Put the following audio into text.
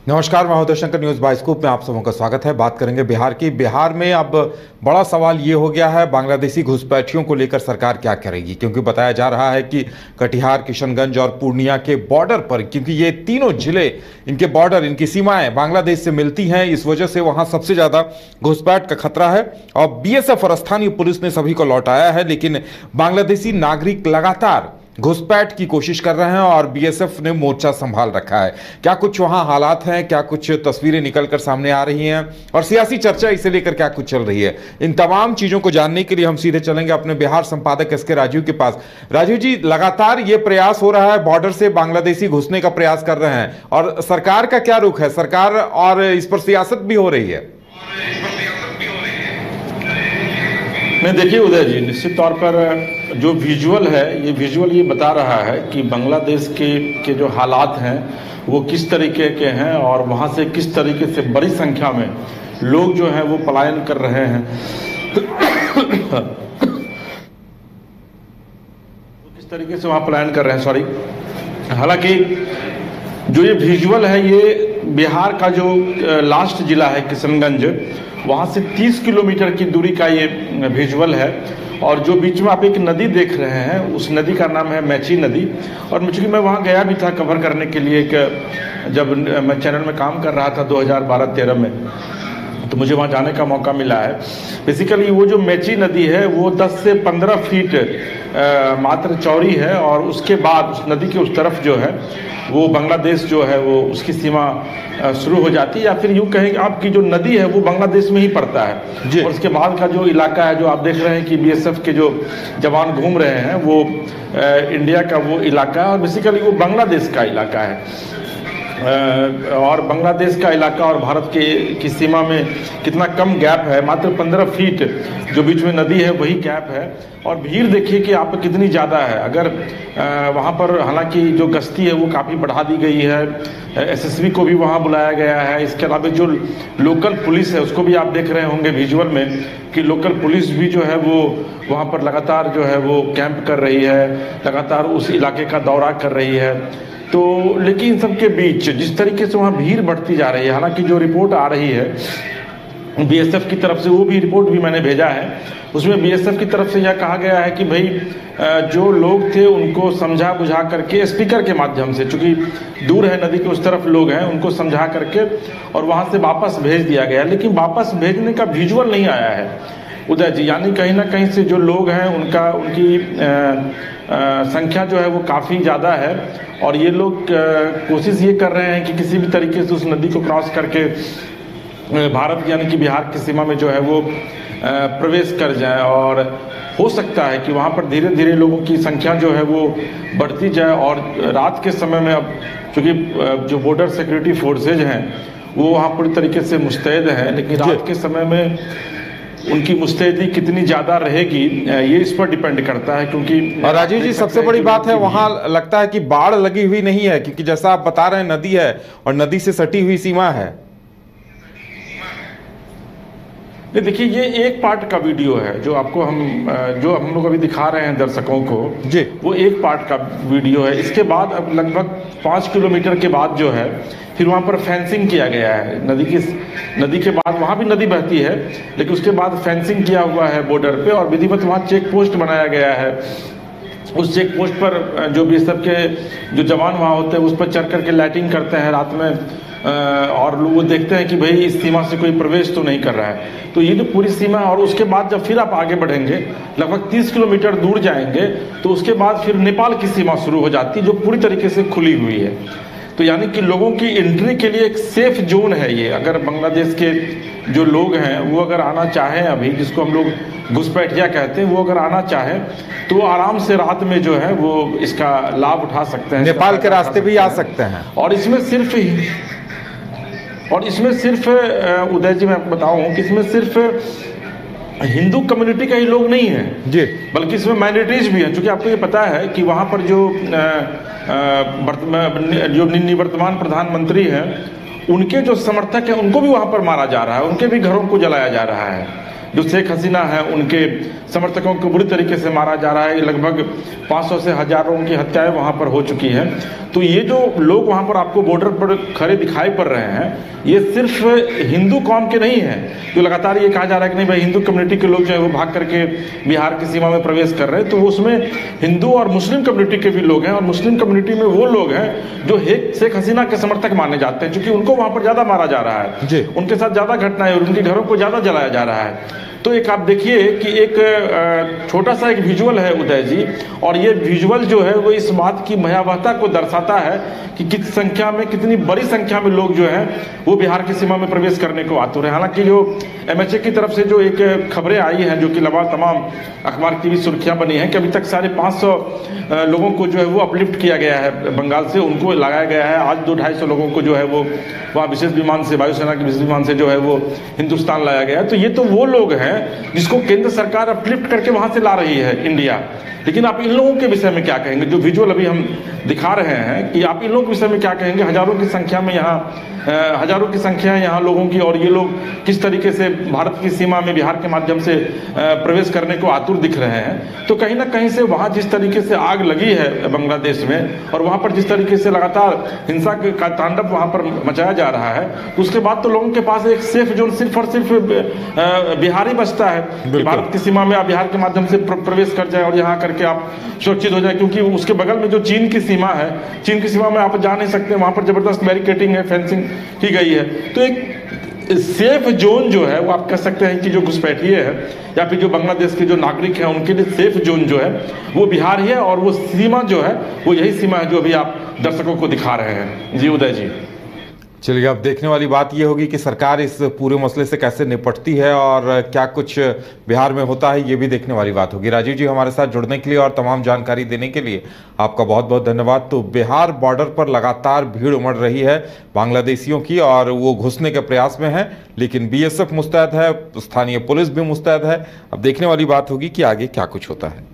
नमस्कार, मैं Uday Shankar, news bye scoop में आप सबों का स्वागत है। बात करेंगे बिहार की। बिहार में अब बड़ा सवाल ये हो गया है, बांग्लादेशी घुसपैठियों को लेकर सरकार क्या करेगी, क्योंकि बताया जा रहा है कि कटिहार, किशनगंज और पूर्णिया के बॉर्डर पर, क्योंकि ये तीनों जिले, इनके बॉर्डर, इनकी सीमाएं बांग्लादेश से मिलती हैं, इस वजह से वहां सबसे ज्यादा घुसपैठ का खतरा है। और बीएसएफ और स्थानीय पुलिस ने सभी को लौटाया है, लेकिन बांग्लादेशी नागरिक लगातार घुसपैठ की कोशिश कर रहे हैं और बीएसएफ ने मोर्चा संभाल रखा है। क्या कुछ वहां हालात हैं, क्या कुछ तस्वीरें निकलकर सामने आ रही हैं और सियासी चर्चा इसे लेकर क्या कुछ चल रही है, इन तमाम चीजों को जानने के लिए हम सीधे चलेंगे अपने बिहार संपादक एसके राजीव के पास। राजीव जी, लगातार ये प्रयास हो रहा है, बॉर्डर से बांग्लादेशी घुसने का प्रयास कर रहे हैं, और सरकार का क्या रुख है? सरकार और इस पर सियासत भी हो रही है। नहीं, देखिए उदय जी, निश्चित तौर पर जो विजुअल है, ये विजुअल ये बता रहा है कि बांग्लादेश के जो हालात हैं वो किस तरीके के हैं और वहाँ से किस तरीके से बड़ी संख्या में लोग जो हैं वो पलायन कर रहे हैं। किस तरीके से वहाँ पलायन कर रहे हैं, सॉरी। हालांकि जो ये विजुअल है, ये बिहार का जो लास्ट जिला है किशनगंज, वहाँ से 30 किलोमीटर की दूरी का ये विजुअल है। और जो बीच में आप एक नदी देख रहे हैं, उस नदी का नाम है मैची नदी। और चूँकि मैं वहाँ गया भी था कवर करने के लिए, जब मैं चैनल में काम कर रहा था 2012-13 में, तो मुझे वहाँ जाने का मौका मिला है। बेसिकली वो जो मैची नदी है वो 10 से 15 फीट मात्र चौड़ी है, और उसके बाद उस नदी के उस तरफ जो है वो बांग्लादेश जो है वो उसकी सीमा शुरू हो जाती है, या फिर यूँ कहें आपकी जो नदी है वो बांग्लादेश में ही पड़ता है। और उसके बाद का जो इलाका है, जो आप देख रहे हैं कि बीएसएफ के जो जवान घूम रहे हैं, वो इंडिया का वो इलाका है, और बेसिकली वो बांग्लादेश का इलाका है। और बांग्लादेश का इलाका और भारत की सीमा में कितना कम गैप है, मात्र 15 फीट जो बीच में नदी है वही गैप है। और भीड़ देखिए कि आप कितनी ज़्यादा है। अगर वहाँ पर हालांकि जो गश्ती है वो काफ़ी बढ़ा दी गई है, एसएसबी को भी वहाँ बुलाया गया है। इसके अलावा जो लोकल पुलिस है उसको भी आप देख रहे होंगे विजुअल में कि लोकल पुलिस भी जो है वो वहाँ पर लगातार जो है वो कैंप कर रही है, लगातार उस इलाके का दौरा कर रही है। तो लेकिन सबके बीच जिस तरीके से वहाँ भीड़ बढ़ती जा रही है, हालांकि जो रिपोर्ट आ रही है बीएसएफ की तरफ से, वो भी रिपोर्ट भी मैंने भेजा है, उसमें बीएसएफ की तरफ से यह कहा गया है कि भाई जो लोग थे उनको समझा बुझा करके स्पीकर के माध्यम से, चूँकि दूर है नदी के उस तरफ लोग हैं, उनको समझा करके और वहाँ से वापस भेज दिया गया। लेकिन वापस भेजने का विजुअल नहीं आया है उदय जी, यानी कहीं ना कहीं से जो लोग हैं उनकी संख्या जो है वो काफ़ी ज़्यादा है, और ये लोग कोशिश ये कर रहे हैं कि किसी भी तरीके से उस नदी को क्रॉस करके भारत यानी कि बिहार की सीमा में जो है वो प्रवेश कर जाए। और हो सकता है कि वहाँ पर धीरे धीरे लोगों की संख्या जो है वो बढ़ती जाए। और रात के समय में अब चूँकि जो बॉर्डर सिक्योरिटी फोर्सेज हैं वो वहाँ पूरी तरीके से मुस्तैद हैं, लेकिन रात के समय में उनकी मुस्तैदी कितनी ज़्यादा रहेगी ये इस पर डिपेंड करता है। क्योंकि और राजीव जी, सबसे बड़ी बात है, वहां लगता है कि बाढ़ लगी हुई नहीं है, क्योंकि जैसा आप बता रहे हैं नदी है और नदी से सटी हुई सीमा है। नहीं, देखिए ये एक पार्ट का वीडियो है जो आपको हम लोग अभी दिखा रहे हैं दर्शकों को जी, वो एक पार्ट का वीडियो है। इसके बाद अब लगभग 5 किलोमीटर के बाद जो है फिर वहाँ पर फेंसिंग किया गया है नदी के बाद, वहाँ भी नदी बहती है लेकिन उसके बाद फेंसिंग किया हुआ है बॉर्डर पे, और विधिवत वहाँ चेक पोस्ट बनाया गया है। उस चेक पोस्ट पर जो बीएसएफ के जो जवान वहाँ होते हैं उस पर चढ़ करके लाइटिंग करते हैं रात में, और लोग वो देखते हैं कि भाई इस सीमा से कोई प्रवेश तो नहीं कर रहा है। तो ये जो पूरी सीमा, और उसके बाद जब फिर आप आगे बढ़ेंगे लगभग 30 किलोमीटर दूर जाएंगे तो उसके बाद फिर नेपाल की सीमा शुरू हो जाती है, जो पूरी तरीके से खुली हुई है। तो यानी कि लोगों की एंट्री के लिए एक सेफ जोन है ये। अगर बांग्लादेश के जो लोग हैं वो अगर आना चाहें, अभी जिसको हम लोग घुसपैठिया कहते हैं, वो अगर आना चाहें तो आराम से रात में जो है वो इसका लाभ उठा सकते हैं, नेपाल के रास्ते भी आ सकते हैं। और इसमें सिर्फ उदय जी मैं आपको बताऊं कि इसमें सिर्फ हिंदू कम्युनिटी का ही लोग नहीं है जी, बल्कि इसमें माइनॉरिटीज भी हैं। क्योंकि आपको ये पता है कि वहाँ पर जो निवर्तमान प्रधानमंत्री हैं उनके जो समर्थक हैं उनको भी वहाँ पर मारा जा रहा है, उनके भी घरों को जलाया जा रहा है। जो शेख हसीना है उनके समर्थकों को बुरी तरीके से मारा जा रहा है। लगभग 500 से 1000 लोगों की हत्याएं वहाँ पर हो चुकी हैं। तो ये जो लोग वहाँ पर आपको बॉर्डर पर खड़े दिखाई पड़ रहे हैं, ये सिर्फ हिंदू कौम के नहीं हैं। जो लगातार ये कहा जा रहा है कि नहीं भाई हिंदू कम्युनिटी के लोग जो है वो भाग करके बिहार की सीमा में प्रवेश कर रहे हैं, तो उसमें हिंदू और मुस्लिम कम्युनिटी के भी लोग हैं। और मुस्लिम कम्युनिटी में वो लोग हैं जो शेख हसीना के समर्थक माने जाते हैं, क्योंकि उनको वहाँ पर ज़्यादा मारा जा रहा है, उनके साथ ज़्यादा घटनाएं और उनके घरों को ज़्यादा जलाया जा रहा है। तो एक आप देखिए कि एक छोटा सा एक विजुअल है उदय जी, और ये विजुअल जो है वो इस बात की भयावहता को दर्शाता है कि किस संख्या में, कितनी बड़ी संख्या में लोग जो हैं वो बिहार की सीमा में प्रवेश करने को आतुर है। हालांकि जो MHA की तरफ से जो एक खबरें आई हैं, जो कि लगातार तमाम अखबार की भी सुर्खियां बनी हैं कि अभी तक 550 लोगों को जो है वो अपलिफ्ट किया गया है बंगाल से, उनको लगाया गया है। आज 200-250 लोगों को जो है वो वहाँ विशेष विमान से, वायुसेना के विशेष विमान से जो है वो हिंदुस्तान लाया गया है। तो ये तो वो लोग हैं जिसको केंद्र सरकार अपलिफ्ट करके वहां से ला रही है इंडिया। लेकिन आप इन लोगों के विषय में क्या कहेंगे, जो विजुअल अभी हम दिखा रहे हैं, कि आप इन लोगों के विषय में क्या कहेंगे? हजारों की संख्या में हजारों की संख्या है यहाँ लोगों की, और ये लोग किस तरीके से भारत की सीमा में बिहार के माध्यम से प्रवेश करने को आतुर दिख रहे हैं। तो कहीं ना कहीं से वहाँ जिस तरीके से आग लगी है बांग्लादेश में, और वहाँ पर जिस तरीके से लगातार हिंसा का तांडव वहाँ पर मचाया जा रहा है, तो उसके बाद तो लोगों के पास एक सेफ जोन सिर्फ और सिर्फ बिहार ही बचता है कि भारत की सीमा में आप बिहार के माध्यम से प्रवेश कर जाए और यहाँ करके आप सुरक्षित हो जाए। क्योंकि उसके बगल में जो चीन की सीमा है, चीन की सीमा में आप जा नहीं सकते, वहाँ पर जबरदस्त बैरिकेडिंग है, फेंसिंग की गई है। तो एक सेफ जोन जो है वो आप कह सकते हैं कि जो घुसपैठिए है या फिर जो बांग्लादेश के जो नागरिक हैं उनके लिए सेफ जोन जो है वो बिहार ही है, और वो सीमा जो है वो यही सीमा है जो अभी आप दर्शकों को दिखा रहे हैं। जी उदय जी। चलिए, अब देखने वाली बात यह होगी कि सरकार इस पूरे मसले से कैसे निपटती है और क्या कुछ बिहार में होता है, ये भी देखने वाली बात होगी। राजीव जी, हमारे साथ जुड़ने के लिए और तमाम जानकारी देने के लिए आपका बहुत बहुत धन्यवाद। तो बिहार बॉर्डर पर लगातार भीड़ उमड़ रही है बांग्लादेशियों की, और वो घुसने के प्रयास में है, लेकिन BSF मुस्तैद है, स्थानीय पुलिस भी मुस्तैद है। अब देखने वाली बात होगी कि आगे क्या कुछ होता है।